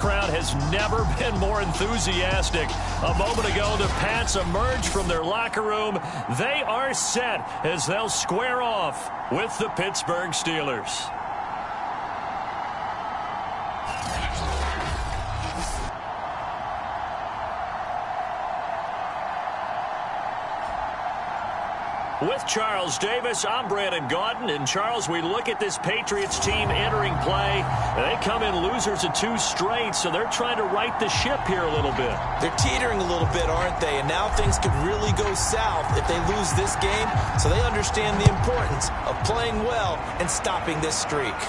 Crowd has never been more enthusiastic. A moment ago, the Pats emerged from their locker room. They are set as they'll square off with the Pittsburgh Steelers. With Charles Davis, I'm Brandon Gaudin. And, Charles, we look at this Patriots team entering play. They come in losers of 2 straight, so they're trying to right the ship here a little bit. They're teetering a little bit, aren't they? And now things could really go south if they lose this game, so they understand the importance of playing well and stopping this streak.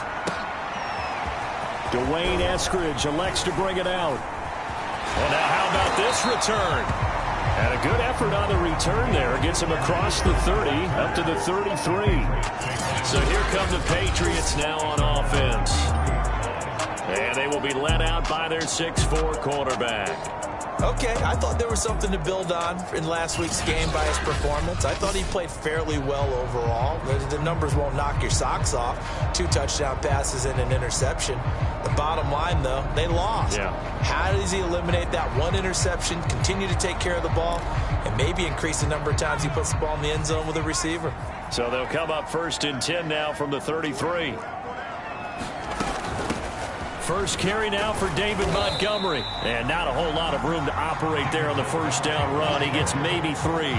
Dwayne Eskridge elects to bring it out. And now how about this return? And a good effort on the return there. Gets him across the 30, up to the 33. So here come the Patriots now on offense. And they will be led out by their 6'4" quarterback. Okay, I thought there was something to build on in last week's game by his performance. I thought he played fairly well overall. The numbers won't knock your socks off. 2 touchdown passes and an interception. The bottom line, though, they lost. Yeah. How does he eliminate that 1 interception, continue to take care of the ball, and maybe increase the number of times he puts the ball in the end zone with a receiver? So they'll come up 1st and 10 now from the 33. First carry now for David Montgomery. And not a whole lot of room to operate there on the first down run. He gets maybe 3.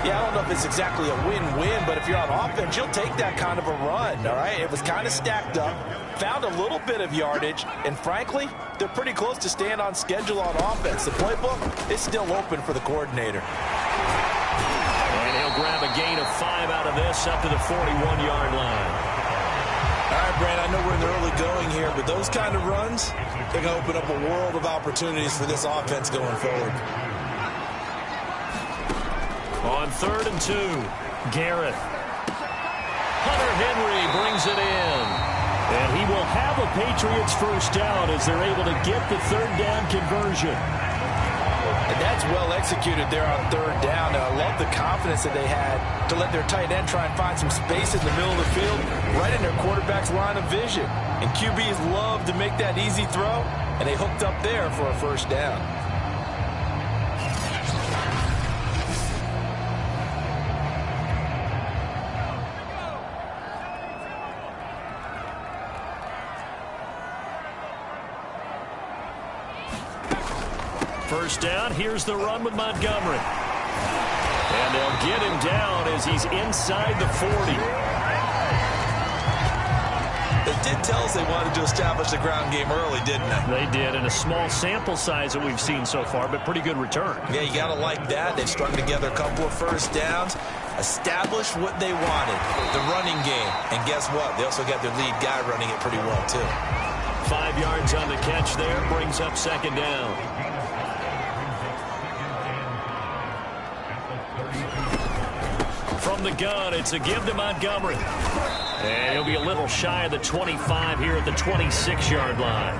Yeah, I don't know if it's exactly a win-win, but if you're on offense, you'll take that kind of a run, all right? It was kind of stacked up, found a little bit of yardage, and frankly, they're pretty close to staying on schedule on offense. The playbook is still open for the coordinator. And he'll grab a gain of 5 out of this up to the 41-yard line. All right, Brand, I know we're in the early going here, but those kind of runs, they're going to open up a world of opportunities for this offense going forward. On 3rd and 2, Garrett. Hunter Henry brings it in. And he will have a Patriots first down as they're able to get the 3rd down conversion. And that's well executed there on 3rd down. And I love the confidence that they had to let their tight end try and find some space in the middle of the field, right in their quarterback's line of vision. And QBs love to make that easy throw, and they hooked up there for a first down. First down, here's the run with Montgomery. And they'll get him down as he's inside the 40. They did tell us they wanted to establish the ground game early, didn't they? They did, in a small sample size that we've seen so far, but pretty good return. Yeah, you got to like that. They've strung together a couple of first downs, established what they wanted, the running game. And guess what? They also got their lead guy running it pretty well, too. 5 yards on the catch there, brings up 2nd down. From the gun, it's a give to Montgomery. And he'll be a little shy of the 25 here at the 26-yard line.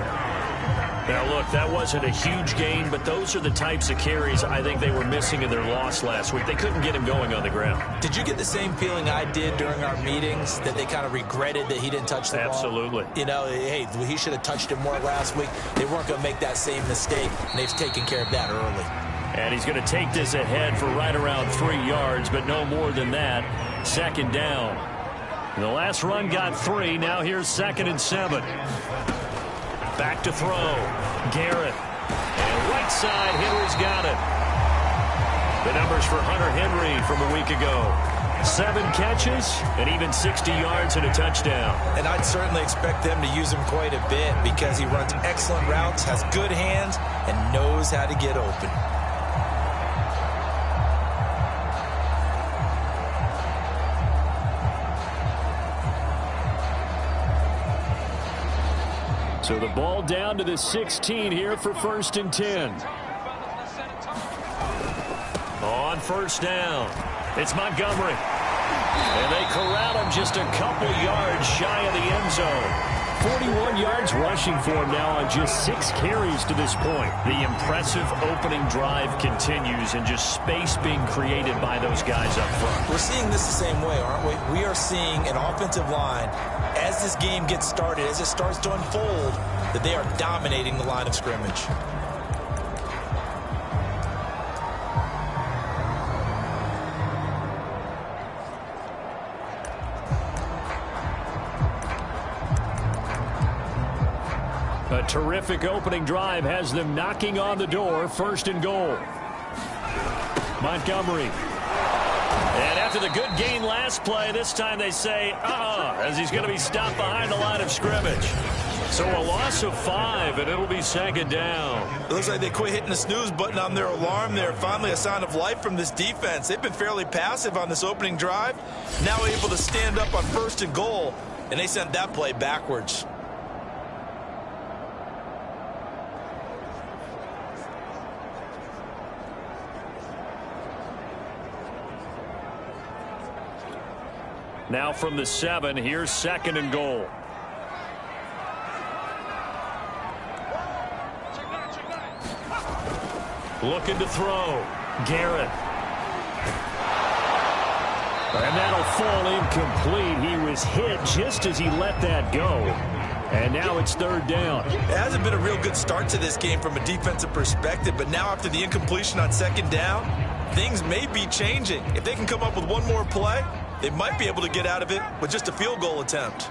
Now, look, that wasn't a huge gain, but those are the types of carries I think they were missing in their loss last week. They couldn't get him going on the ground. Did you get the same feeling I did during our meetings, that they kind of regretted that he didn't touch the ball? Absolutely. You know, hey, he should have touched it more last week. They weren't going to make that same mistake, and they've taken care of that early. And he's going to take this ahead for right around 3 yards, but no more than that. 2nd down. The last run got 3. Now here's 2nd and 7. Back to throw. Garrett. And right side, Henry's got it. The numbers for Hunter Henry from a week ago. 7 catches and even 60 yards and a touchdown. And I'd certainly expect them to use him quite a bit because he runs excellent routes, has good hands, and knows how to get open. So the ball down to the 16 here for 1st and 10. On 1st down, it's Montgomery. And they corral him just a couple yards shy of the end zone. 41 yards rushing for him now on just 6 carries to this point. The impressive opening drive continues, and just space being created by those guys up front. We're seeing this the same way, aren't we? We are seeing an offensive line, as this game gets started, as it starts to unfold, that they are dominating the line of scrimmage. A terrific opening drive has them knocking on the door. 1st and goal. Montgomery. And after the good gain last play, this time they say, as he's going to be stopped behind the line of scrimmage. So a loss of 5, and it'll be 2nd down. It looks like they quit hitting the snooze button on their alarm there. Finally a sign of life from this defense. They've been fairly passive on this opening drive. Now able to stand up on 1st and goal, and they sent that play backwards. Now from the 7, here's 2nd and goal. Looking to throw. Garrett. And that'll fall incomplete. He was hit just as he let that go. And now it's 3rd down. It hasn't been a real good start to this game from a defensive perspective, but now after the incompletion on 2nd down, things may be changing. If they can come up with one more play, they might be able to get out of it with just a field goal attempt.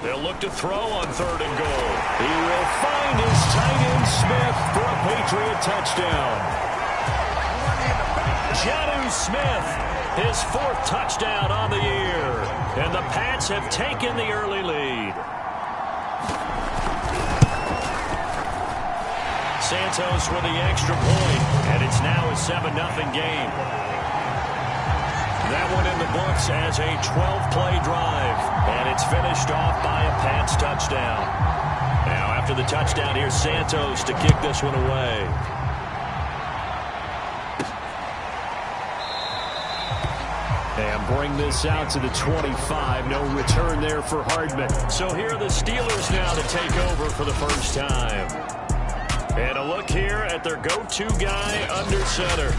They'll look to throw on 3rd and goal. He will find his tight end Smith for a Patriot touchdown. Jonnu Smith, his 4th touchdown on the year. And the Pats have taken the early lead. Santos with the extra point, and it's now a 7-0 game. That one in the books as a 12-play drive, and it's finished off by a Pats touchdown. Now after the touchdown, here's Santos to kick this one away. And bring this out to the 25. No return there for Hardman. So here are the Steelers now to take over for the first time. And a look here at their go-to guy under center.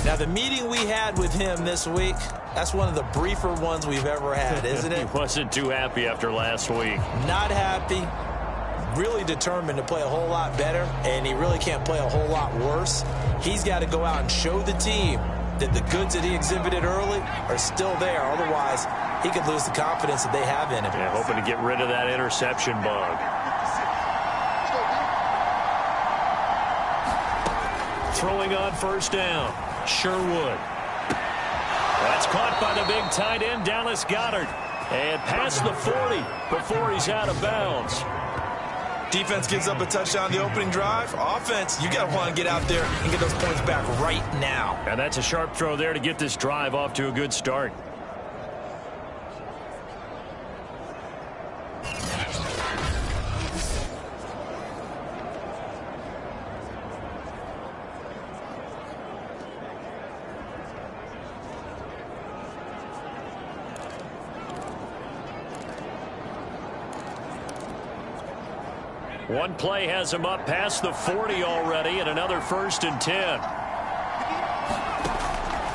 Now, the meeting we had with him this week, that's one of the briefer ones we've ever had, isn't it? He wasn't too happy after last week. Not happy. Really determined to play a whole lot better, and he really can't play a whole lot worse. He's got to go out and show the team that the goods that he exhibited early are still there. Otherwise, he could lose the confidence that they have in him. Yeah, hoping to get rid of that interception bug. Throwing on 1st down. Sherwood. That's caught by the big tight end, Dallas Goedert. And past the 40 before he's out of bounds. Defense gives up a touchdown the opening drive. Offense, you got to want to get out there and get those points back right now. And that's a sharp throw there to get this drive off to a good start. One play has him up past the 40 already, and another 1st and 10.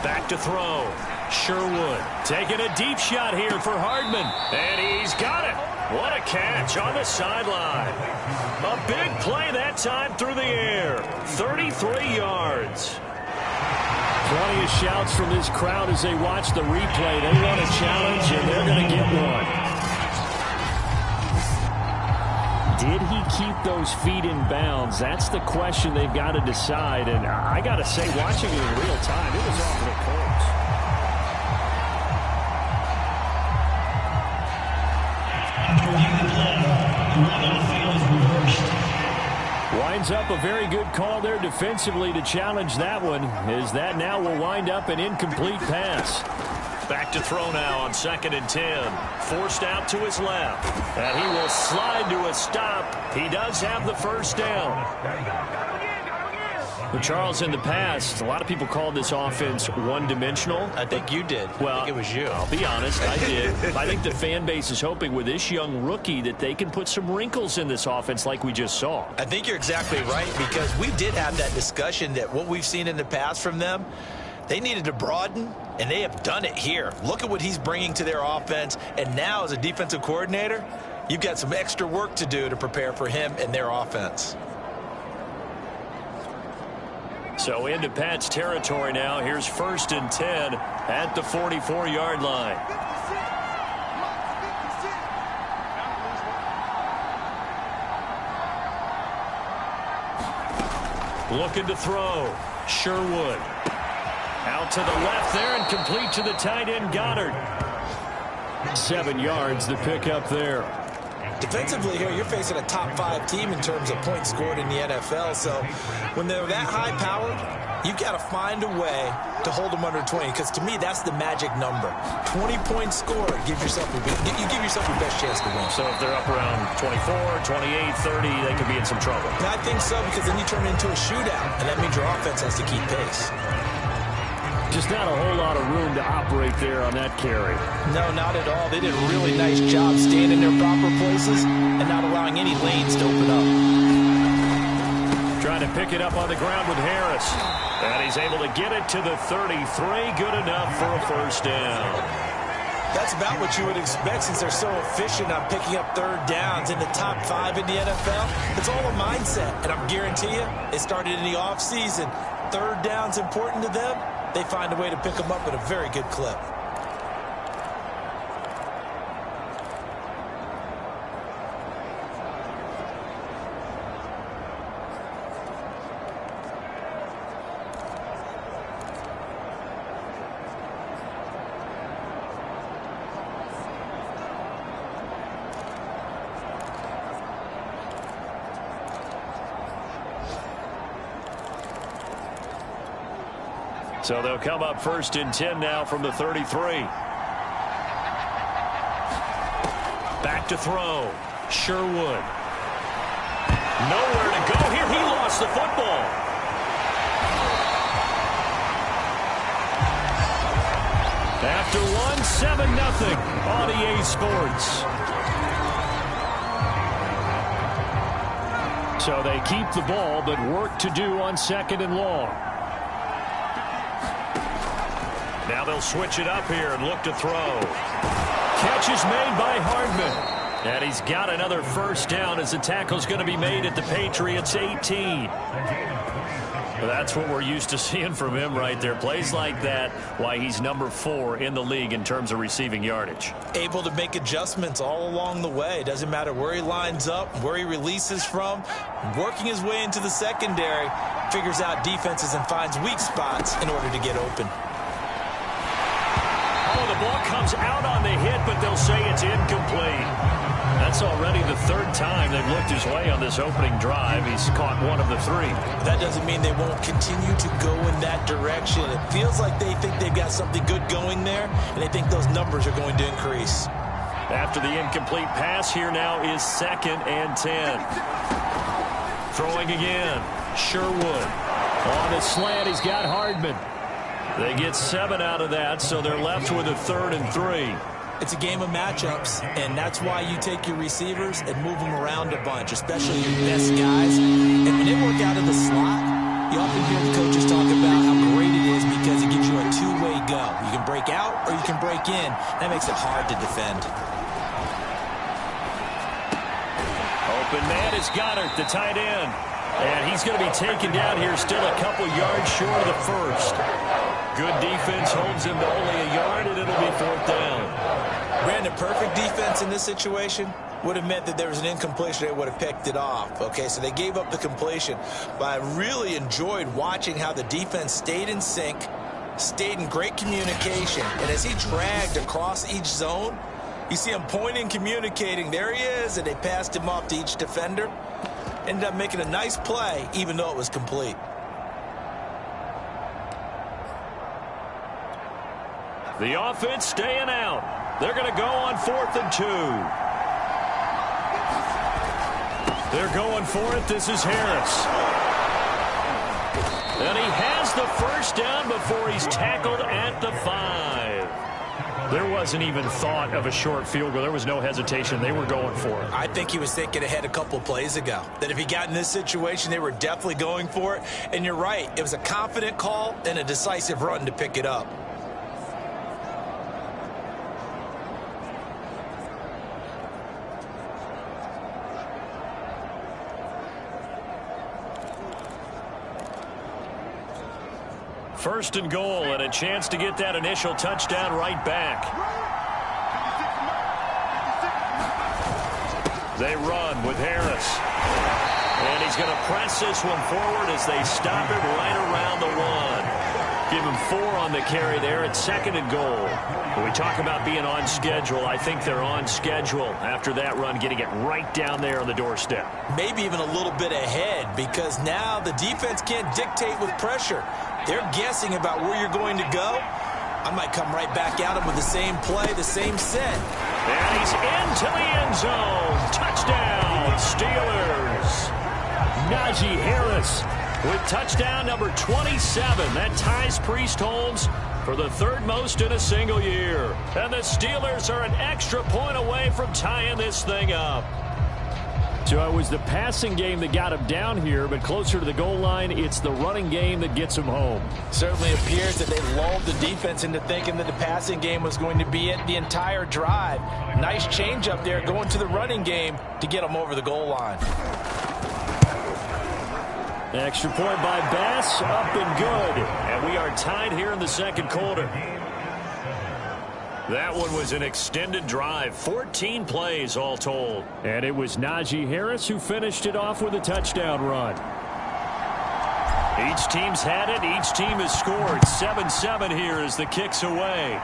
Back to throw. Sherwood taking a deep shot here for Hardman. And he's got it. What a catch on the sideline. A big play that time through the air. 33 yards. Plenty of shouts from this crowd as they watch the replay. They want a challenge, and they're going to get one. Did he keep those feet in bounds? That's the question they've got to decide. And I got to say, watching it in real time, it was awfully close. Lines up a very good call there defensively to challenge that one, as that now will wind up an incomplete pass. Back to throw now on 2nd and 10. Forced out to his left. And he will slide to a stop. He does have the first down. Well, Charles, in the past, a lot of people called this offense one-dimensional. I think you did. Well, I think it was you. I'll be honest, I did. I think the fan base is hoping with this young rookie that they can put some wrinkles in this offense like we just saw. I think you're exactly right, because we did have that discussion that what we've seen in the past from them, they needed to broaden, and they have done it here. Look at what he's bringing to their offense, and now as a defensive coordinator, you've got some extra work to do to prepare for him and their offense. So into Pat's territory now. Here's 1st and 10 at the 44-yard line. Looking to throw. Sherwood. Out to the left there and complete to the tight end Goddard. 7 yards the pick up there. Defensively here, you're facing a top-5 team in terms of points scored in the NFL. So when they're that high-powered, you've got to find a way to hold them under 20, because to me, that's the magic number. 20 points scored, you give yourself your best chance to win. So if they're up around 24, 28, 30, they could be in some trouble. And I think so, because then you turn it into a shootout, and that means your offense has to keep pace. Just not a whole lot of room to operate there on that carry. No, not at all. They did a really nice job staying in their proper places and not allowing any lanes to open up. Trying to pick it up on the ground with Harris. And he's able to get it to the 33. Good enough for a first down. That's about what you would expect, since they're so efficient on picking up 3rd downs in the top 5 in the NFL. It's all a mindset, and I guarantee you, it started in the offseason. 3rd down's important to them. They find a way to pick them up at a very good clip. So they'll come up 1st and 10 now from the 33. Back to throw. Sherwood. Nowhere to go here. He lost the football. After one, 7-0 on EA Sports. So they keep the ball, but work to do on 2nd and long. Now they'll switch it up here and look to throw. Catch is made by Hardman. And he's got another first down as the tackle's going to be made at the Patriots 18. Well, that's what we're used to seeing from him right there. Plays like that, why he's number 4 in the league in terms of receiving yardage. Able to make adjustments all along the way. Doesn't matter where he lines up, where he releases from. Working his way into the secondary, figures out defenses and finds weak spots in order to get open. Oh, the ball comes out on the hit, but they'll say it's incomplete. That's already the 3rd time they've looked his way on this opening drive. He's caught one of the 3. That doesn't mean they won't continue to go in that direction. It feels like they think they've got something good going there, and they think those numbers are going to increase. After the incomplete pass, here now is 2nd and 10. Throwing again. Sherwood. On a slant, he's got Hardman. They get 7 out of that, so they're left with a 3rd and 3. It's a game of matchups, and that's why you take your receivers and move them around a bunch, especially your best guys. And when they work out of the slot, you often hear the coaches talk about how great it is because it gives you a two-way go. You can break out or you can break in. That makes it hard to defend. Open man is Goddard, the tight end. And he's going to be taken down here, still a couple yards short of the first. Good defense holds him to only a yard, and it'll be 4th down. Brandon, perfect defense in this situation would have meant that there was an incompletion. They would have picked it off. Okay, so they gave up the completion. But I really enjoyed watching how the defense stayed in sync, stayed in great communication. And as he dragged across each zone, you see him pointing, communicating. There he is, and they passed him off to each defender. ended up making a nice play, even though it was complete. The offense staying out. They're going to go on 4th and 2. They're going for it. This is Harris. And he has the first down before he's tackled at the 5. There wasn't even thought of a short field goal. There was no hesitation. They were going for it. I think he was thinking ahead a couple plays ago, that if he got in this situation, they were definitely going for it. And you're right. It was a confident call and a decisive run to pick it up. First and goal, and a chance to get that initial touchdown right back. They run with Harris. And he's going to press this one forward as they stop it right around the 1. Give him 4 on the carry there at 2nd and goal. When we talk about being on schedule, I think they're on schedule after that run, getting it right down there on the doorstep. Maybe even a little bit ahead, because now the defense can't dictate with pressure. They're guessing about where you're going to go. I might come right back at him with the same play, the same set. And he's into the end zone. Touchdown, Steelers. Najee Harris with touchdown number 27. That ties Priest Holmes for the 3rd most in a single year. And the Steelers are an extra point away from tying this thing up. So it was the passing game that got him down here, but closer to the goal line, it's the running game that gets him home. Certainly appears that they lulled the defense into thinking that the passing game was going to be it the entire drive. Nice change up there going to the running game to get them over the goal line. Extra point by Bass, up and good. And we are tied here in the 2nd quarter. That one was an extended drive, 14 plays all told. And it was Najee Harris who finished it off with a touchdown run. Each team's had it. Each team has scored. 7-7 here as the kick's away.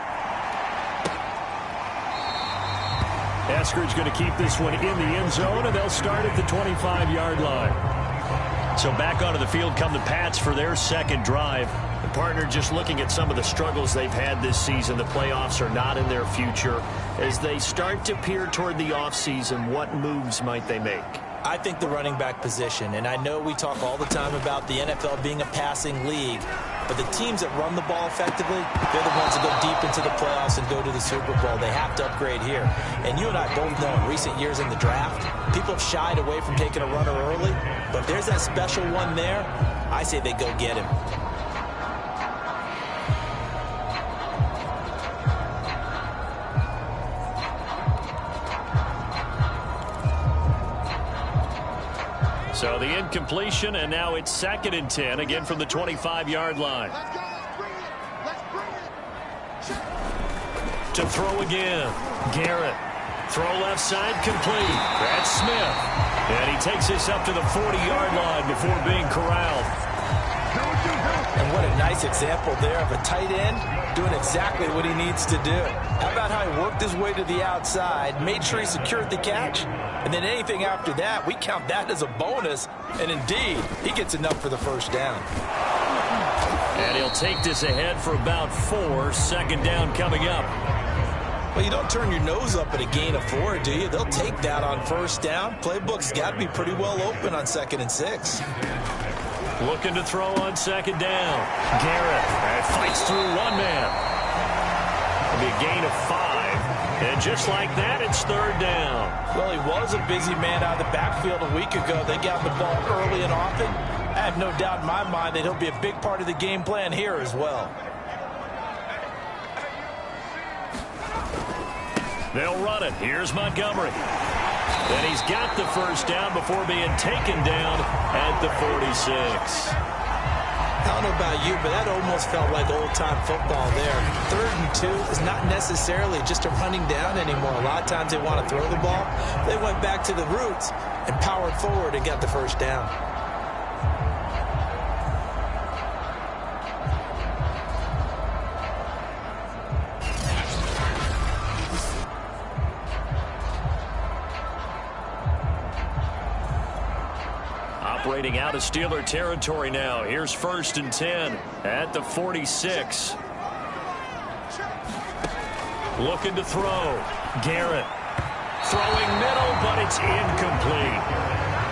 Eskridge going to keep this one in the end zone, and they'll start at the 25-yard line. So back onto the field come the Pats for their 2nd drive. The partner just looking at some of the struggles they've had this season. The playoffs are not in their future. As they start to peer toward the offseason, what moves might they make? I think the running back position, and I know we talk all the time about the NFL being a passing league, but the teams that run the ball effectively, they're the ones that go deep into the playoffs and go to the Super Bowl. They have to upgrade here. And you and I both know in recent years in the draft, people have shied away from taking a runner early, but if there's that special one there, I say they go get him. So the incompletion, and now it's 2nd and 10, again from the 25-yard line. To throw again. Garrett. Throw left side complete. That's Smith. And he takes this up to the 40-yard line before being corralled. And what a nice example there of a tight end doing exactly what he needs to do. How about how he worked his way to the outside, made sure he secured the catch, and then anything after that, we count that as a bonus. And indeed, he gets enough for the first down. And he'll take this ahead for about 4. 2nd down coming up. Well, you don't turn your nose up at a gain of 4, do you? They'll take that on 1st down. Playbook's got to be pretty well open on 2nd and 6. Looking to throw on 2nd down. Garrett fights through one man. It'll be a gain of 5. And just like that, it's 3rd down. Well, he was a busy man out of the backfield a week ago. They got the ball early and often. I have no doubt in my mind that he'll be a big part of the game plan here as well. They'll run it. Here's Montgomery. And he's got the first down before being taken down at the 46. I don't know about you, but that almost felt like old-time football there. 3rd and 2 is not necessarily just a running down anymore. A lot of times they want to throw the ball. They went back to the roots and powered forward and got the first down. operating out of Steeler territory now. Here's 1st and 10 at the 46. Looking to throw. Garrett throwing middle, but it's incomplete.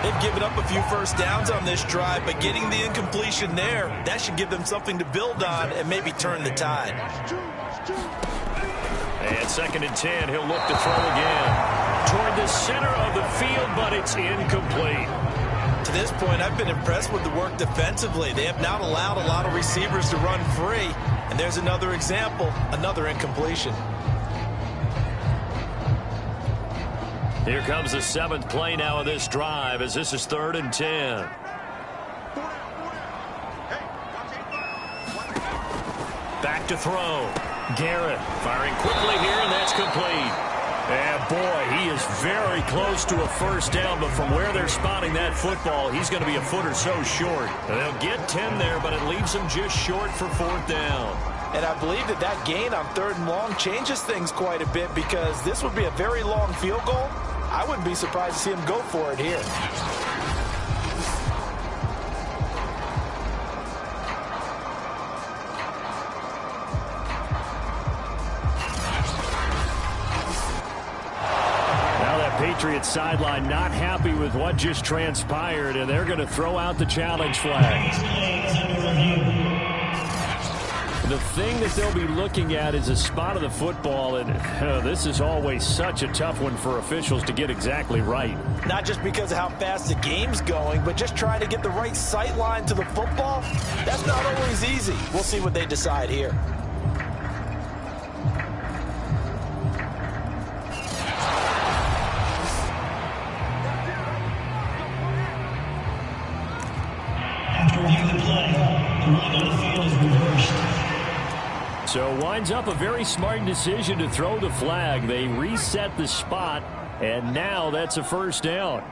They've given up a few first downs on this drive, but getting the incompletion there, that should give them something to build on and maybe turn the tide. And 2nd and 10, he'll look to throw again. Toward the center of the field, but it's incomplete. To this point, I've been impressed with the work defensively. They have not allowed a lot of receivers to run free. And there's another example, another incompletion. Here comes the 7th play now of this drive as this is 3rd and 10. Back to throw. Garrett firing quickly here, and that's complete. And boy, he is very close to a first down, but from where they're spotting that football, he's going to be a foot or so short. They'll get 10 there, but it leaves them just short for 4th down. And I believe that gain on 3rd and long changes things quite a bit because this would be a very long field goal. I wouldn't be surprised to see him go for it here. Now that Patriots sideline not happy with what just transpired, and they're going to throw out the challenge flag. The thing that they'll be looking at is a spot of the football, and this is always such a tough one for officials to get exactly right. Not just because of how fast the game's going, but just trying to get the right sight line to the football. That's not always easy. We'll see what they decide here. After reviewing the play, the ruling on the field is reversed. So winds up a very smart decision to throw the flag. They reset the spot, and now that's a first down.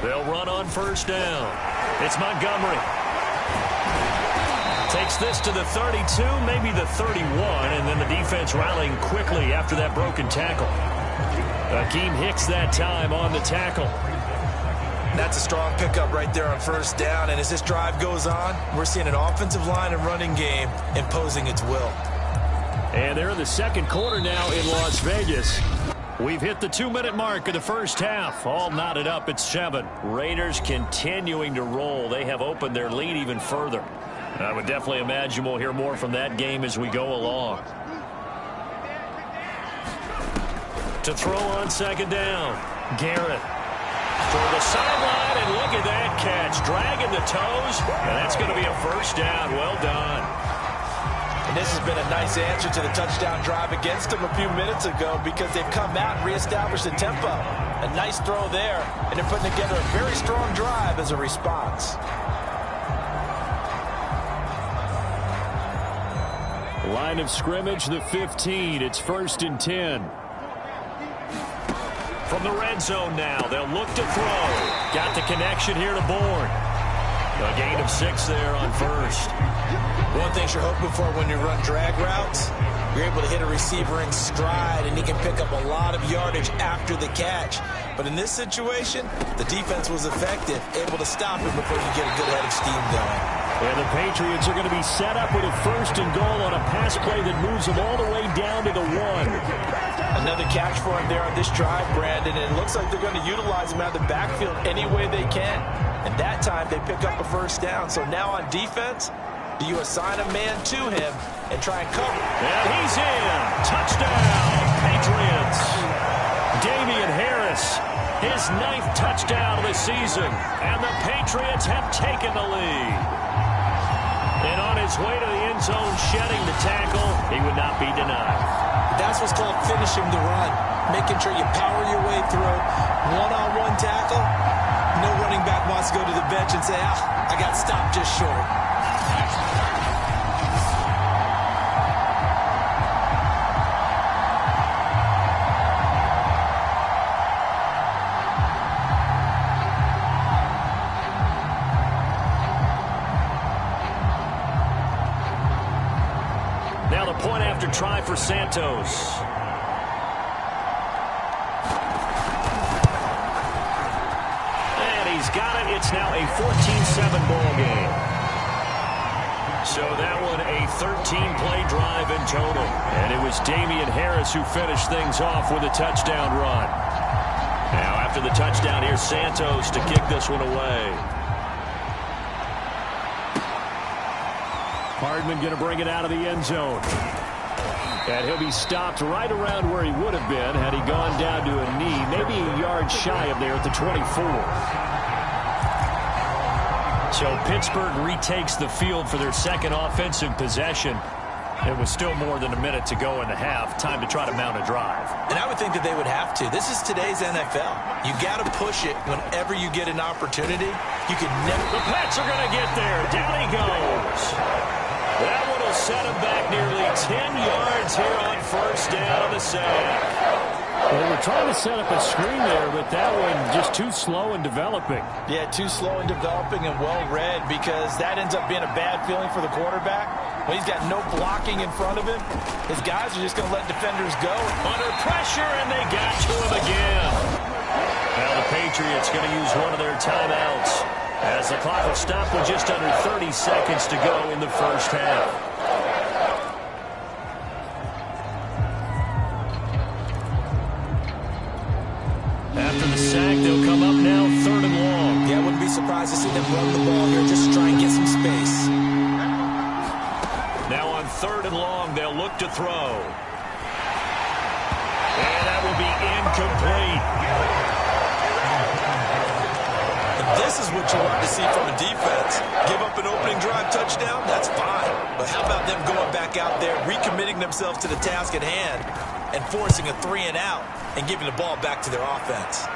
They'll run on first down. It's Montgomery. Takes this to the 32, maybe the 31, and then the defense rallying quickly after that broken tackle. Akeem Hicks that time on the tackle. That's a strong pickup right there on first down. And as this drive goes on, we're seeing an offensive line and running game imposing its will. And they're in the 2nd quarter now in Las Vegas. We've hit the 2-minute mark of the first half. All knotted up at 7. Raiders continuing to roll. They have opened their lead even further. I would definitely imagine we'll hear more from that game as we go along. To throw on 2nd down. Garrett. For the sideline, and look at that catch. Dragging the toes, and that's going to be a first down. Well done. And this has been a nice answer to the touchdown drive against them a few minutes ago because they've come out and reestablished the tempo. A nice throw there, and they're putting together a very strong drive as a response. Line of scrimmage, the 15. It's 1st and 10. From the red zone now, they'll look to throw. Got the connection here to Bourne. A gain of 6 there on first. One thing you're hoping for when you run drag routes, you're able to hit a receiver in stride, and he can pick up a lot of yardage after the catch. But in this situation, the defense was effective, able to stop him before you get a good head of steam going. And the Patriots are going to be set up with a 1st and goal on a pass play that moves them all the way down to the 1. Another catch for him there on this drive, Brandon, and it looks like they're going to utilize him out of the backfield any way they can. And that time they pick up a first down. So now on defense, do you assign a man to him and try and cover? And he's in. Touchdown, Patriots. Damian Harris, his 9th touchdown of the season. And the Patriots have taken the lead. And on his way to the end zone, shedding the tackle, he would not be denied. That's what's called finishing the run, making sure you power your way through. One-on-one tackle, no running back wants to go to the bench and say, I got stopped just short. Now the point after try for Santos. point, it's now a 14-7 ball game. So that one a 13-play drive in total. And it was Damian Harris who finished things off with a touchdown run. Now after the touchdown, here's Santos to kick this one away. Hardman going to bring it out of the end zone. And he'll be stopped right around where he would have been had he gone down to a knee, maybe a yard shy of there at the 24. So Pittsburgh retakes the field for their second offensive possession. It was still more than a minute to go in the half. Time to try to mount a drive. And I would think that they would have to. This is today's NFL. You got to push it whenever you get an opportunity. You can never. The Pats are going to get there. Down he goes. That one will set him back nearly 10 yards here on first down on the sack. They were trying to set up a screen there, but that one just too slow in developing. Yeah, too slow in developing and well read, because that ends up being a bad feeling for the quarterback. When he's got no blocking in front of him, his guys are just going to let defenders go. Under pressure, and they got to him again. Now the Patriots going to use one of their timeouts, as the clock will stop with just under 30 seconds to go in the first half. After the sack, they'll come up now 3rd and long. Yeah, I wouldn't be surprised to see them run the ball here just to try and get some space. Now on 3rd and long, they'll look to throw. And that will be incomplete. This is what you want to see from a defense. Give up an opening drive touchdown, that's fine. But how about them going back out there, recommitting themselves to the task at hand, and forcing a 3-and-out and giving the ball back to their offense.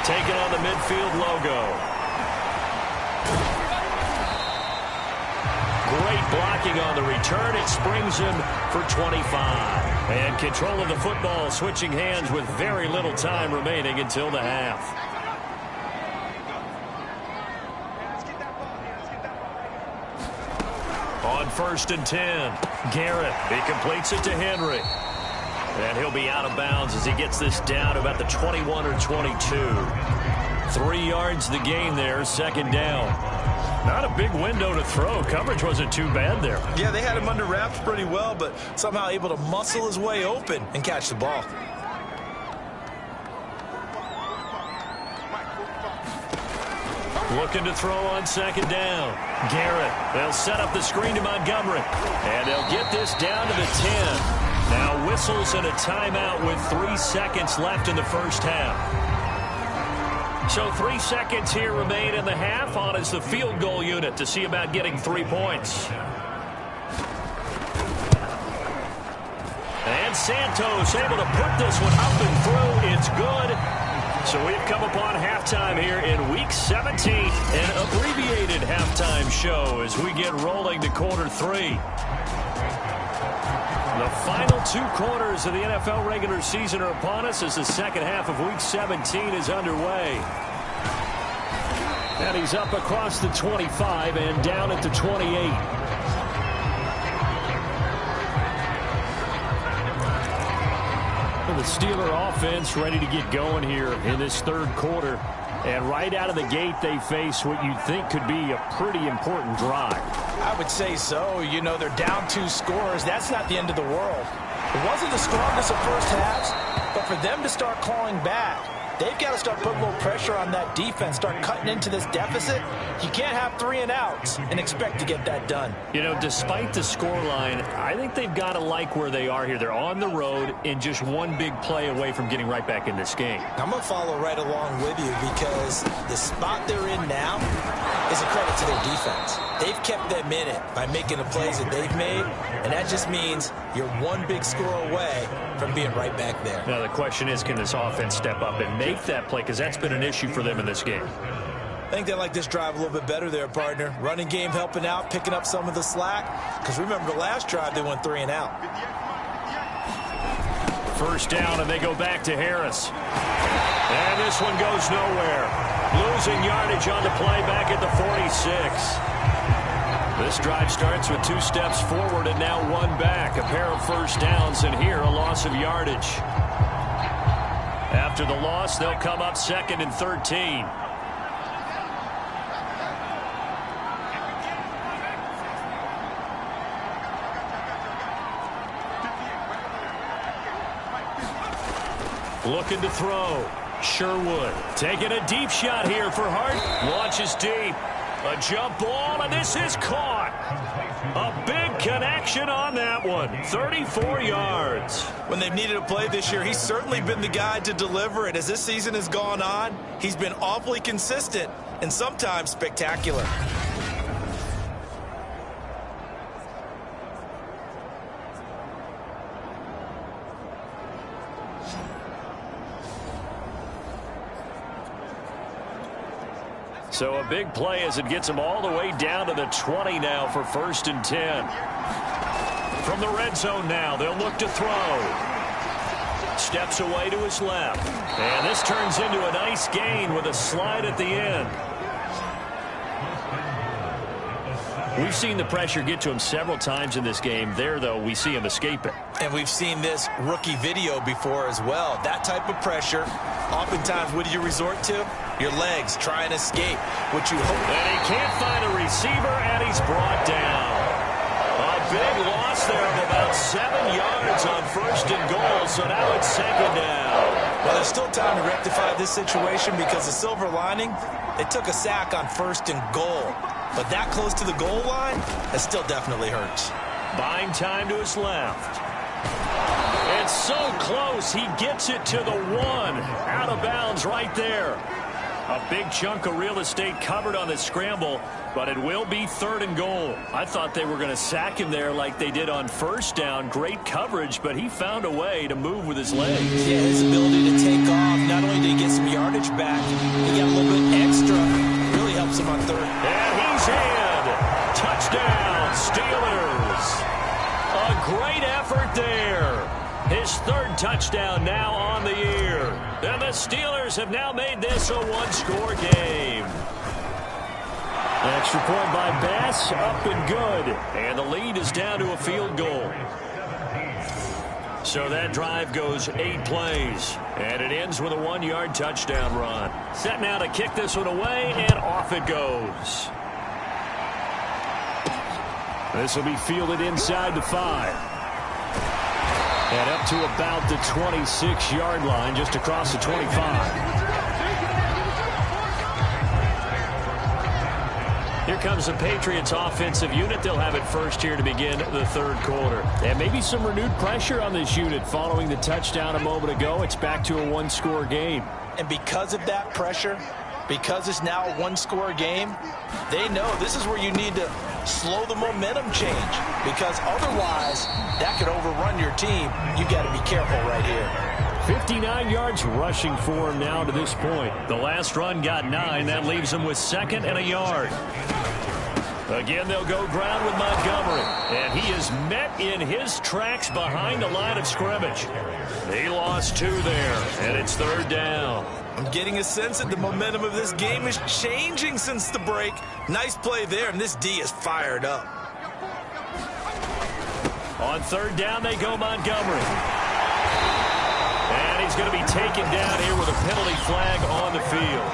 Taking on the midfield logo. Great blocking on the return. It springs him for 25. And control of the football switching hands with very little time remaining until the half. On 1st and 10, Garrett, he completes it to Henry. And he'll be out of bounds as he gets this down about the 21 or 22. 3 yards the gain there, 2nd down. Not a big window to throw. Coverage wasn't too bad there. Yeah, they had him under wraps pretty well, but somehow able to muscle his way open and catch the ball. Looking to throw on 2nd down. Garrett, they'll set up the screen to Montgomery. And they'll get this down to the 10. Now whistles and a timeout with 3 seconds left in the first half. So 3 seconds here remain in the half. On is the field goal unit to see about getting 3 points. And Santos able to put this one up and through. It's good. So we've come upon halftime here in Week 17, an abbreviated halftime show as we get rolling to quarter 3. The final 2 quarters of the NFL regular season are upon us as the second half of Week 17 is underway. And he's up across the 25 and down at the 28. The Steeler offense ready to get going here in this 3rd quarter. And right out of the gate, they face what you'd think could be a pretty important drive. I would say so. You know, they're down 2 scores. That's not the end of the world. It wasn't the strongest of first halves, but for them to start clawing back, they've got to start putting a little pressure on that defense, start cutting into this deficit. You can't have 3-and-outs and expect to get that done. You know, despite the scoreline, I think they've got to like where they are here. They're on the road and just one big play away from getting right back in this game. I'm going to follow right along with you because the spot they're in now is a credit to their defense. They've kept them in it by making the plays that they've made, and that just means you're one big score away from being right back there. Now, the question is, can this offense step up and make that play? Because that's been an issue for them in this game. I think they like this drive a little bit better there, partner. Running game helping out, picking up some of the slack. Because remember, the last drive, they went 3-and-out. First down, and they go back to Harris. And this one goes nowhere. Losing yardage on the play back at the 46. This drive starts with 2 steps forward and now 1 back. A pair of first downs, and here a loss of yardage. After the loss, they'll come up 2nd and 13. Looking to throw. Sherwood taking a deep shot here for Hart. Launches deep. A jump ball, and this is caught. A big connection on that one. 34 yards. When they've needed a play this year, he's certainly been the guy to deliver it. As this season has gone on, he's been awfully consistent and sometimes spectacular. So a big play as it gets him all the way down to the 20 now for 1st and 10. From the red zone now, they'll look to throw. Steps away to his left. And this turns into a nice gain with a slide at the end. We've seen the pressure get to him several times in this game. There, though, we see him escape it. And we've seen this rookie video before as well. That type of pressure, oftentimes, what do you resort to? Your legs try and escape, which you hope. And he can't find a receiver, and he's brought down. A big loss there of about 7 yards on 1st and goal, so now it's 2nd down. Well, there's still time to rectify this situation because the silver lining, they took a sack on 1st and goal. But that close to the goal line, that still definitely hurts. Buying time to his left. It's so close, he gets it to the 1. Out of bounds right there. A big chunk of real estate covered on the scramble, but it will be 3rd and goal. I thought they were going to sack him there like they did on 1st down. Great coverage, but he found a way to move with his legs. Yeah, his ability to take off, not only did he get some yardage back, he got a little bit extra. Really helps him on 3rd. And he's in. Touchdown, Steelers. A great effort there. His 3rd touchdown now on the year. And the Steelers have now made this a 1-score game. Extra point by Bass, up and good. And the lead is down to a field goal. So that drive goes 8 plays. And it ends with a 1-yard touchdown run. Set now to kick this one away, and off it goes. This will be fielded inside the 5. And up to about the 26-yard line, just across the 25. Here comes the Patriots offensive unit. They'll have it first here to begin the 3rd quarter. And maybe some renewed pressure on this unit following the touchdown a moment ago. It's back to a 1-score game. And because of that pressure, because it's now a 1-score game, they know this is where you need to slow the momentum change, because otherwise that could overrun your team. You got to be careful right here. 59 yards rushing for him now to this point. The last run got 9. That leaves him with 2nd and a yard. Again, they'll go ground with Montgomery. And he is met in his tracks behind the line of scrimmage. He lost 2 there, and it's 3rd down. I'm getting a sense that the momentum of this game is changing since the break. Nice play there, and this D is fired up. On 3rd down, they go Montgomery. And he's going to be taken down here with a penalty flag on the field.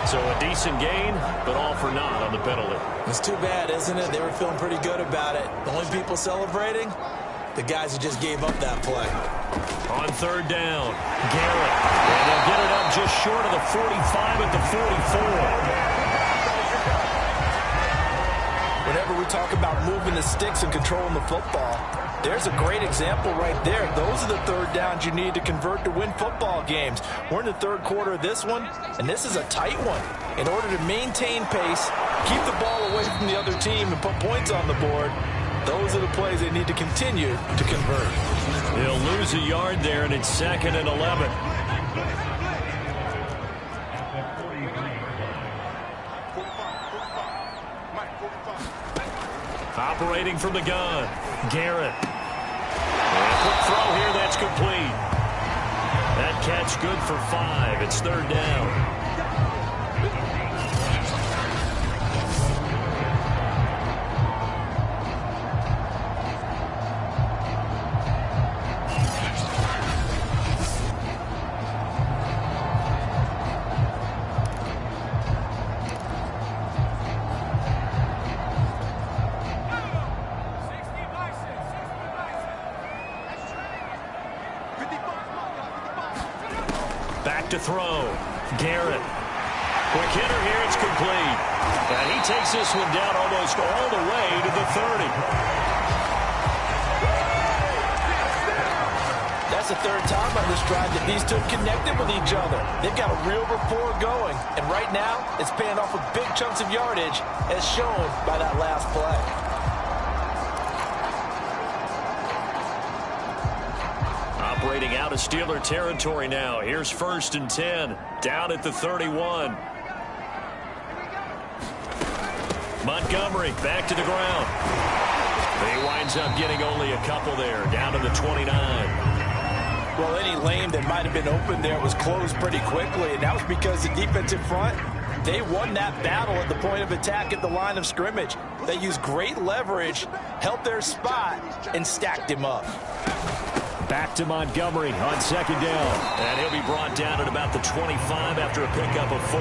So a decent gain, but all for naught on the penalty. It's too bad, isn't it? They were feeling pretty good about it. The only people celebrating, the guys who just gave up that play. On 3rd down, Garrett. And they'll get it up just short of the 45 at the 44. Whenever we talk about moving the sticks and controlling the football, there's a great example right there. Those are the 3rd downs you need to convert to win football games. We're in the 3rd quarter of this one, and this is a tight one. In order to maintain pace, keep the ball away from the other team, and put points on the board, those are the plays they need to continue to convert. They'll lose a yard there, and it's 2nd and 11. Operating from the gun, Garrett. And a quick throw here, that's complete. That catch good for 5. It's 3rd down. Back to throw. Garrett. Quick hitter here. It's complete. And he takes this one down almost all the way to the 30. That's the third time on this drive that these two have connected with each other. They've got a real rapport going. And right now, it's paying off with big chunks of yardage, as shown by that last play. Operating out of Steeler territory now. Here's 1st and 10. Down at the 31. Montgomery back to the ground. He winds up getting only a couple there. Down to the 29. Well, any lane that might have been open there was closed pretty quickly, and that was because the defensive front, they won that battle at the point of attack at the line of scrimmage. They used great leverage, held their spot, and stacked him up. Back to Montgomery on 2nd down. And he'll be brought down at about the 25 after a pickup of 4.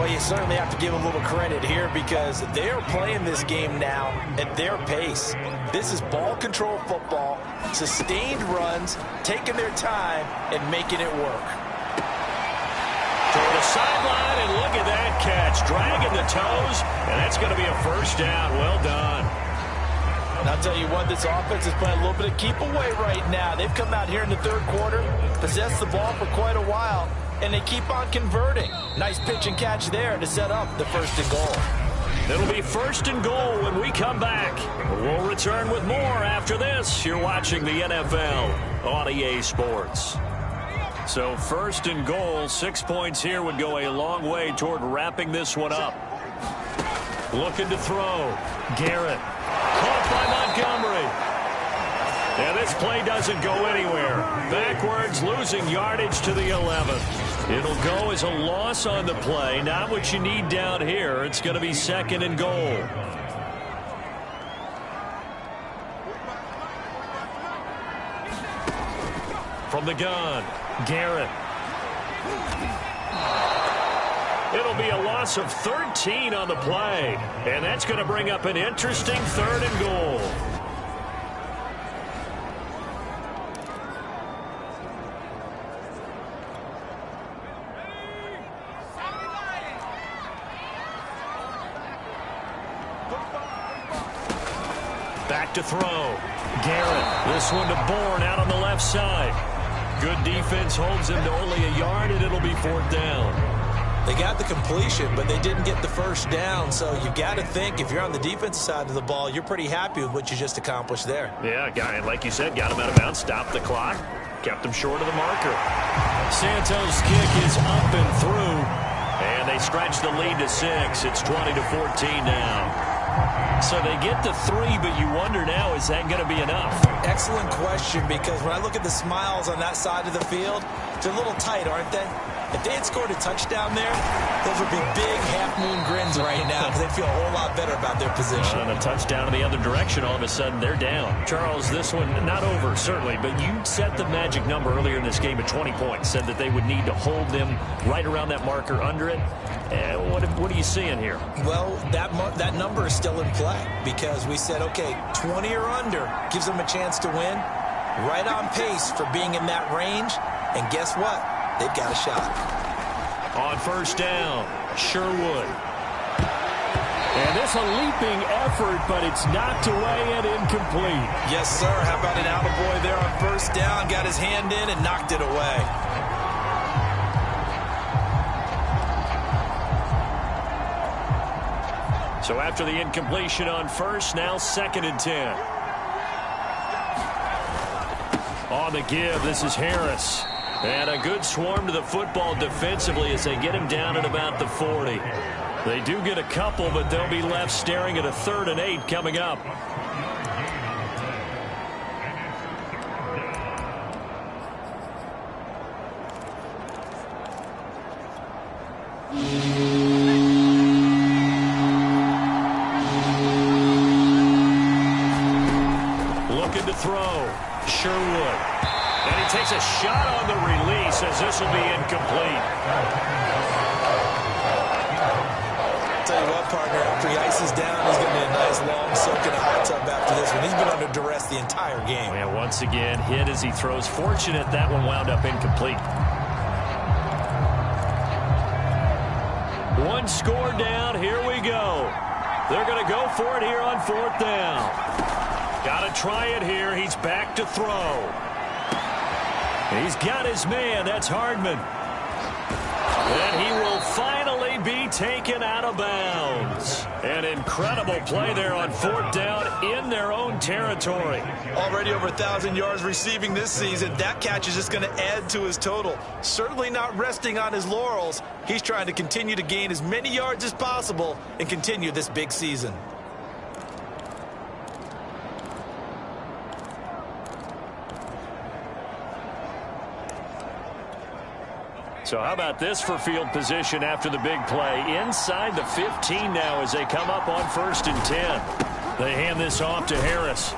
Well, you certainly have to give a little credit here because they're playing this game now at their pace. This is ball control football, sustained runs, taking their time, and making it work. Toward the sideline, and look at that catch. Dragging the toes, and that's going to be a 1st down. Well done. And I'll tell you what, this offense is playing a little bit of keep away right now. They've come out here in the 3rd quarter, possessed the ball for quite a while, and they keep on converting. Nice pitch and catch there to set up the 1st and goal. It'll be 1st and goal when we come back. We'll return with more after this. You're watching the NFL on EA Sports. So 1st and goal, 6 points here would go a long way toward wrapping this one up. Looking to throw. Garrett. Caught by Montgomery. And this play doesn't go anywhere. Backwards, losing yardage to the 11. It'll go as a loss on the play. Not what you need down here. It's going to be 2nd and goal. From the gun, Garrett. It'll be a loss of 13 on the play. And that's going to bring up an interesting 3rd and goal. Back to throw. Garrett. This one to Bourne out on the left side. Good defense holds him to only a yard, and it'll be 4th down. They got the completion, but they didn't get the 1st down. So you got to think if you're on the defensive side of the ball, you're pretty happy with what you just accomplished there. Yeah, guy, like you said, got him out of bounds, stopped the clock, kept him short of the marker. Santos' kick is up and through, and they stretch the lead to 6. It's 20-14 now. So they get to 3, but you wonder now, is that going to be enough? Excellent question, because when I look at the smiles on that side of the field, they're a little tight, aren't they? If they had scored a touchdown there, those would be big half-moon grins right now because they'd feel a whole lot better about their position. And a touchdown in the other direction, all of a sudden they're down. Charles, this one not over, certainly, but you set the magic number earlier in this game at 20 points, said that they would need to hold them right around that marker under it. What are you seeing here? Well, that number is still in play because we said, okay, 20 or under gives them a chance to win. Right on pace for being in that range. And guess what? They've got a shot. On 1st down, Sherwood. And this a leaping effort, but it's knocked away and incomplete. Yes, sir. How about an attaboy there on 1st down? Got his hand in and knocked it away. So after the incompletion on 1st, now 2nd and 10. On the give, this is Harris. And a good swarm to the football defensively as they get him down at about the 40. They do get a couple, but they'll be left staring at a 3rd and 8 coming up. Looking to throw. Sherwood. And he takes a shot on the release as this will be incomplete. Tell you what, partner, after he ices down, he's going to be a nice long soak in a hot tub after this one. He's been under duress the entire game. And once again, hit as he throws. Fortunate that one wound up incomplete. One score down. Here we go. They're going to go for it here on 4th down. Got to try it here. He's back to throw. He's got his man. That's Hardman. And he will finally be taken out of bounds. An incredible play there on 4th down in their own territory. Already over 1,000 yards receiving this season. That catch is just going to add to his total. Certainly not resting on his laurels. He's trying to continue to gain as many yards as possible and continue this big season. So how about this for field position after the big play? Inside the 15 now as they come up on 1st and 10. They hand this off to Harris.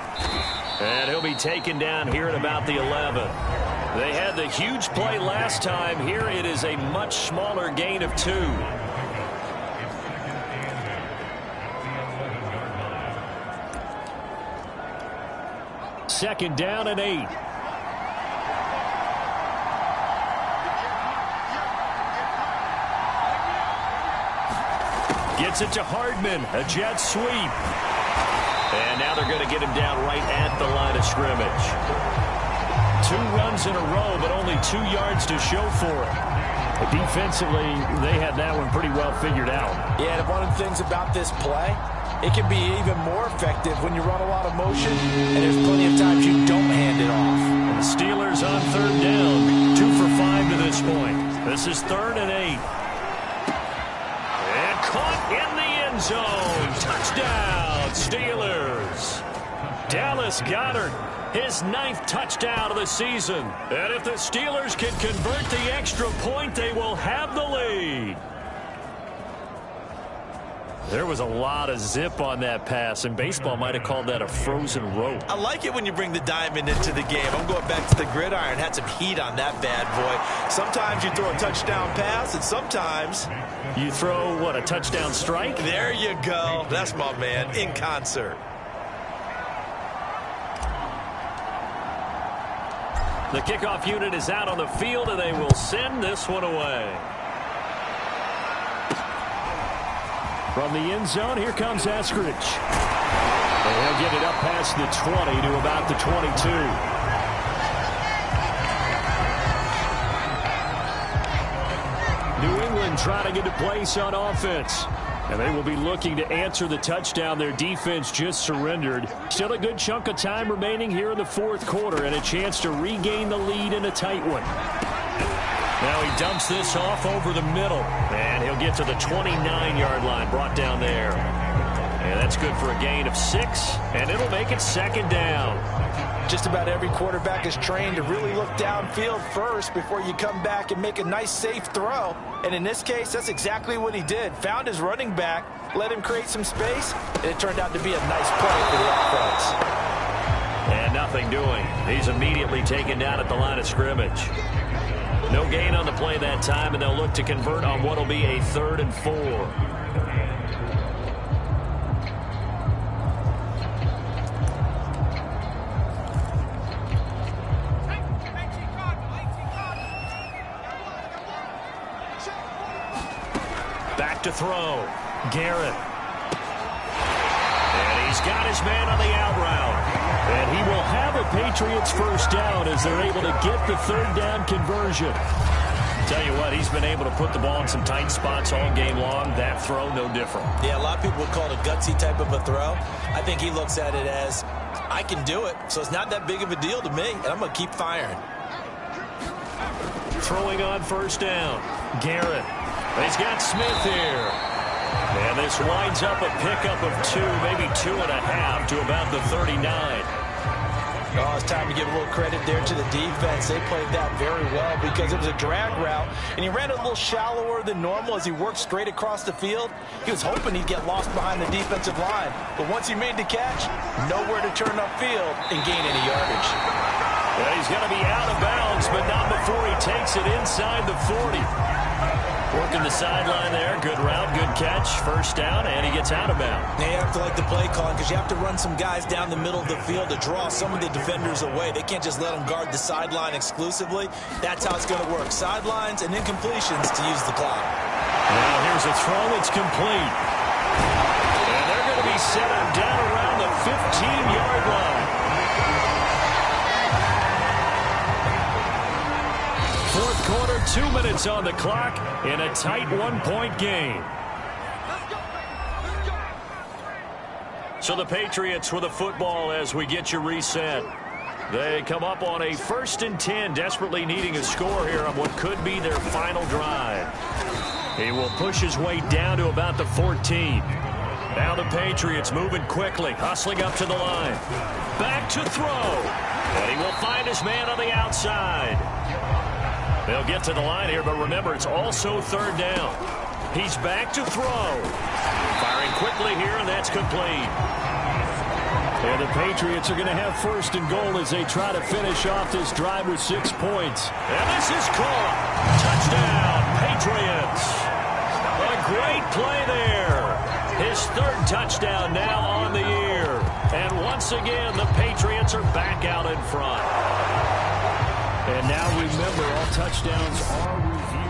And he'll be taken down here at about the 11. They had the huge play last time. Here it is a much smaller gain of 2. Second down and 8. Gets it to Hardman. A jet sweep. And now they're going to get him down right at the line of scrimmage. 2 runs in a row, but only 2 yards to show for it. Defensively, they had that one pretty well figured out. Yeah, and one of the things about this play, it can be even more effective when you run a lot of motion, and there's plenty of times you don't hand it off. And the Steelers on 3rd down. 2 for 5 to this point. This is 3rd and 8. Caught in the end zone. Touchdown, Steelers. Dallas Goedert, his 9th touchdown of the season. And if the Steelers can convert the extra point, they will have the lead. There was a lot of zip on that pass, and baseball might have called that a frozen rope. I like it when you bring the diamond into the game. I'm going back to the gridiron. Had some heat on that bad boy. Sometimes you throw a touchdown pass, and sometimes you throw, what, a touchdown strike? There you go. That's my man, in concert. The kickoff unit is out on the field, and they will send this one away. From the end zone, here comes Eskridge. And he'll get it up past the 20 to about the 22. New England trying to get a place on offense. And they will be looking to answer the touchdown their defense just surrendered. Still a good chunk of time remaining here in the 4th quarter and a chance to regain the lead in a tight one. Now he dumps this off over the middle. And he'll get to the 29-yard line, brought down there. And that's good for a gain of 6. And it'll make it 2nd down. Just about every quarterback is trained to really look downfield first before you come back and make a nice, safe throw. And in this case, that's exactly what he did. Found his running back, let him create some space, and it turned out to be a nice play for the offense. And nothing doing. He's immediately taken down at the line of scrimmage. No gain on the play that time, and they'll look to convert on what will be a 3rd and 4. Back to throw. Garrett. And he's got his man on the out route. And he will have a Patriots 1st down as they're able to get the 3rd down conversion. Tell you what, he's been able to put the ball in some tight spots all game long. That throw, no different. Yeah, a lot of people would call it a gutsy type of a throw. I think he looks at it as, I can do it, so it's not that big of a deal to me, and I'm going to keep firing. Throwing on 1st down. Garrett. He's got Smith here. And this winds up a pickup of 2, maybe 2.5 to about the 39. Oh, it's time to give a little credit there to the defense. They played that very well because it was a drag route, and he ran a little shallower than normal as he worked straight across the field. He was hoping he'd get lost behind the defensive line, but once he made the catch, nowhere to turn upfield and gain any yardage. Well, he's going to be out of bounds, but not before he takes it inside the 40. Working the sideline there. Good route, good catch. 1st down, and he gets out of bounds. They have to like the play calling because you have to run some guys down the middle of the field to draw some of the defenders away. They can't just let them guard the sideline exclusively. That's how it's going to work. Sidelines and incompletions to use the clock. Now here's a throw that's complete. And they're going to be set up down around the 15-yard line. Fourth quarter, 2 minutes on the clock in a tight one-point game. So the Patriots with a football as we get you reset. They come up on a 1st and 10, desperately needing a score here on what could be their final drive. He will push his way down to about the 14. Now the Patriots moving quickly, hustling up to the line. Back to throw. And he will find his man on the outside. They'll get to the line here, but remember, it's also 3rd down. He's back to throw. Firing quickly here, and that's complete. And the Patriots are going to have 1st and goal as they try to finish off this drive with 6 points. And this is caught. Touchdown, Patriots. A great play there. His 3rd touchdown now on the year. And once again, the Patriots are back out in front. And now remember, all touchdowns are reviewed.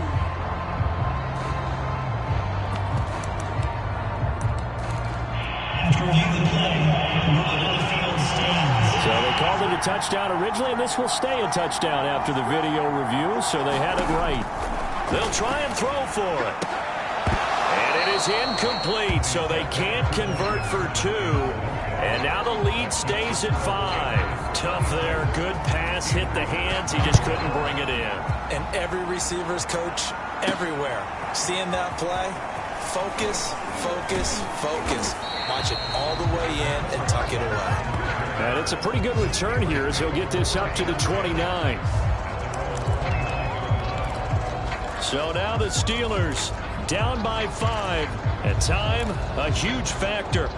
After reviewing the play, the rule on the field stands. So they called it a touchdown originally, and this will stay a touchdown after the video review, so they had it right. They'll try and throw for it. And it is incomplete, so they can't convert for 2. And now the lead stays at 5. Tough there. Good pass. Hit the hands. He just couldn't bring it in. And every receiver's coach everywhere. Seeing that play, focus, focus, focus. Watch it all the way in and tuck it away. And it's a pretty good return here as he'll get this up to the 29. So now the Steelers down by 5. At time, a huge factor.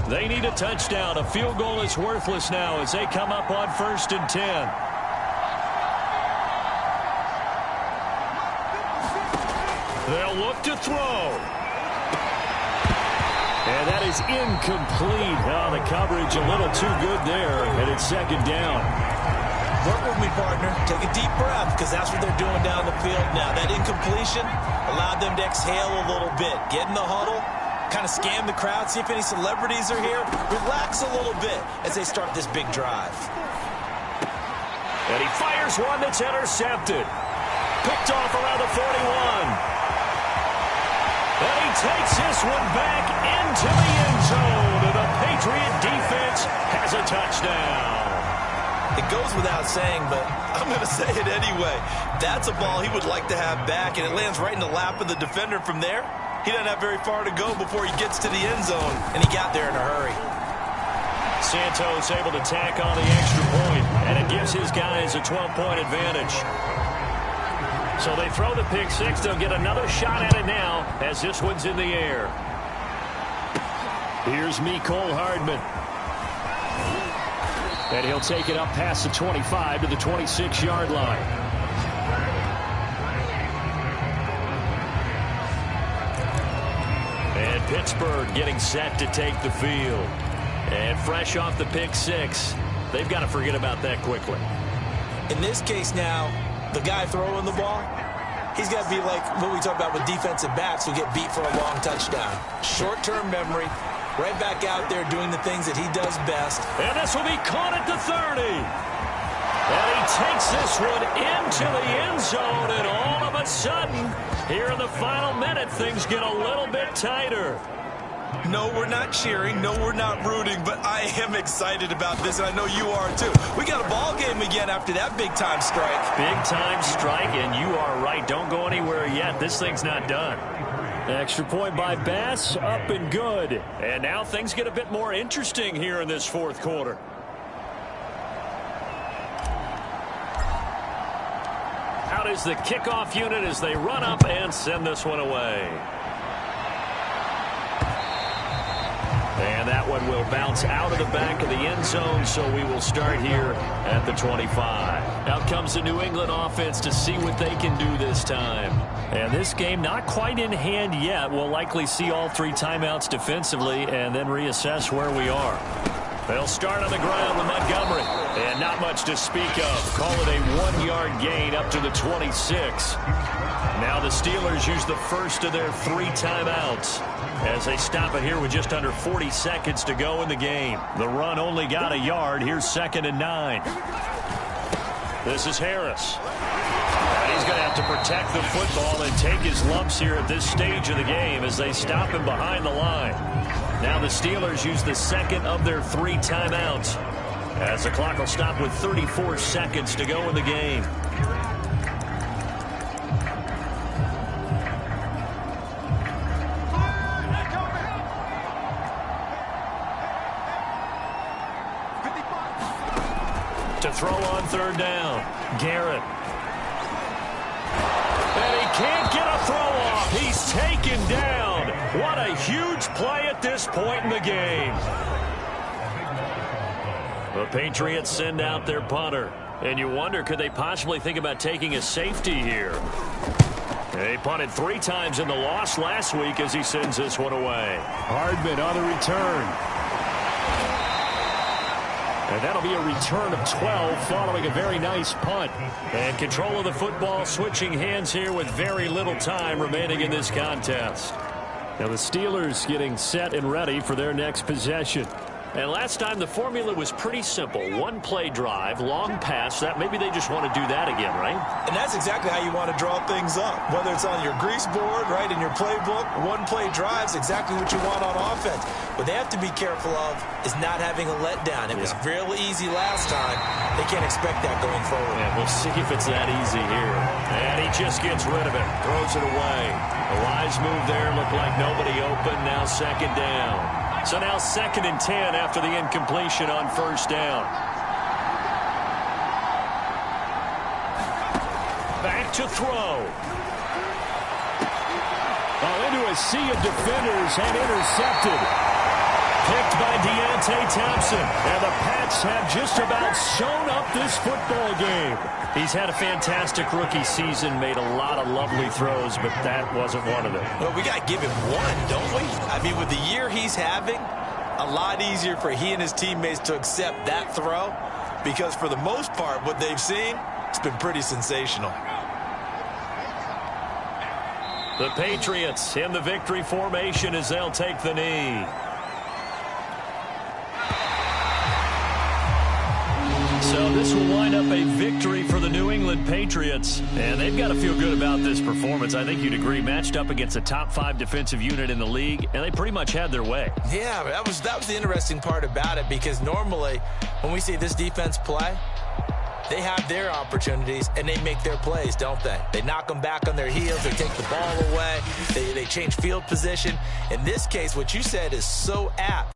They need a touchdown. A field goal is worthless now as they come up on 1st and 10. They'll look to throw. And that is incomplete. Oh, the coverage a little too good there, and it's 2nd down. Work with me, partner. Take a deep breath, because that's what they're doing down the field now. That incompletion allowed them to exhale a little bit. Get in the huddle, kind of scan the crowd, see if any celebrities are here. Relax a little bit as they start this big drive. And he fires one that's intercepted. Picked off around the 41. And he takes this one back into the end zone. And the Patriot defense has a touchdown. It goes without saying, but I'm going to say it anyway. That's a ball he would like to have back, and it lands right in the lap of the defender from there. He doesn't have very far to go before he gets to the end zone, and he got there in a hurry. Santos able to tack on the extra point, and it gives his guys a 12-point advantage. So they throw the pick 6. They'll get another shot at it now as this one's in the air. Here's Mecole Hardman. And he'll take it up past the 25 to the 26-yard line. And Pittsburgh getting set to take the field. And fresh off the pick 6, they've got to forget about that quickly. In this case now, the guy throwing the ball, he's got to be like what we talk about with defensive backs who get beat for a long touchdown. Short-term memory, right back out there doing the things that he does best. And this will be caught at the 30. And he takes this one into the end zone, and all of a sudden, here in the final minute, things get a little bit tighter. No, we're not cheering. No, we're not rooting, but I am excited about this, and I know you are too. We got a ball game again after that big-time strike. Big-time strike, and you are right. Don't go anywhere yet. This thing's not done. Extra point by Bass, up and good. And now things get a bit more interesting here in this fourth quarter. Out is the kickoff unit as they run up and send this one away. And that one will bounce out of the back of the end zone, so we will start here at the 25. Out comes the New England offense to see what they can do this time. And this game not quite in hand yet. We'll likely see all 3 timeouts defensively and then reassess where we are. They'll start on the ground with Montgomery. And not much to speak of. Call it a 1-yard gain up to the 26. Now the Steelers use the first of their 3 timeouts as they stop it here with just under 40 seconds to go in the game. The run only got a yard. Here's 2nd and 9. This is Harris. And he's going to have to protect the football and take his lumps here at this stage of the game as they stop him behind the line. Now the Steelers use the second of their 3 timeouts as the clock will stop with 34 seconds to go in the game. To throw on 3rd down, Garrett. And he can't get a throw off. He's taken down. What a huge play at this point in the game. The Patriots send out their punter. And you wonder, could they possibly think about taking a safety here? They punted 3 times in the loss last week as he sends this one away. Hardman on the return. And that'll be a return of 12 following a very nice punt. And control of the football switching hands here with very little time remaining in this contest. Now the Steelers getting set and ready for their next possession. And last time the formula was pretty simple. 1-play drive, long pass. That maybe they just want to do that again, right? And that's exactly how you want to draw things up. Whether it's on your grease board, right, in your playbook, 1-play drives, exactly what you want on offense. What they have to be careful of is not having a letdown. It was real easy last time. They can't expect that going forward. Yeah, we'll see if it's that easy here. And he just gets rid of it, throws it away. A wise move there, looked like nobody open. Now 2nd down. So now 2nd and 10 after the incompletion on 1st down. Back to throw. Into a sea of defenders and intercepted. Picked by Deontay Thompson. And the Pats have just about sewn up this football game. He's had a fantastic rookie season, made a lot of lovely throws, but that wasn't one of them. Well, we got to give him one, don't we? I mean, with the year he's having, a lot easier for he and his teammates to accept that throw because for the most part, what they've seen, it's been pretty sensational. The Patriots in the victory formation as they'll take the knee. So this will wind up a victory for the New England Patriots. And they've got to feel good about this performance. I think you'd agree, matched up against a top 5 defensive unit in the league, and they pretty much had their way. Yeah, that was the interesting part about it because normally when we see this defense play, they have their opportunities, and they make their plays, don't they? They knock them back on their heels. They take the ball away. They change field position. In this case, what you said is so apt.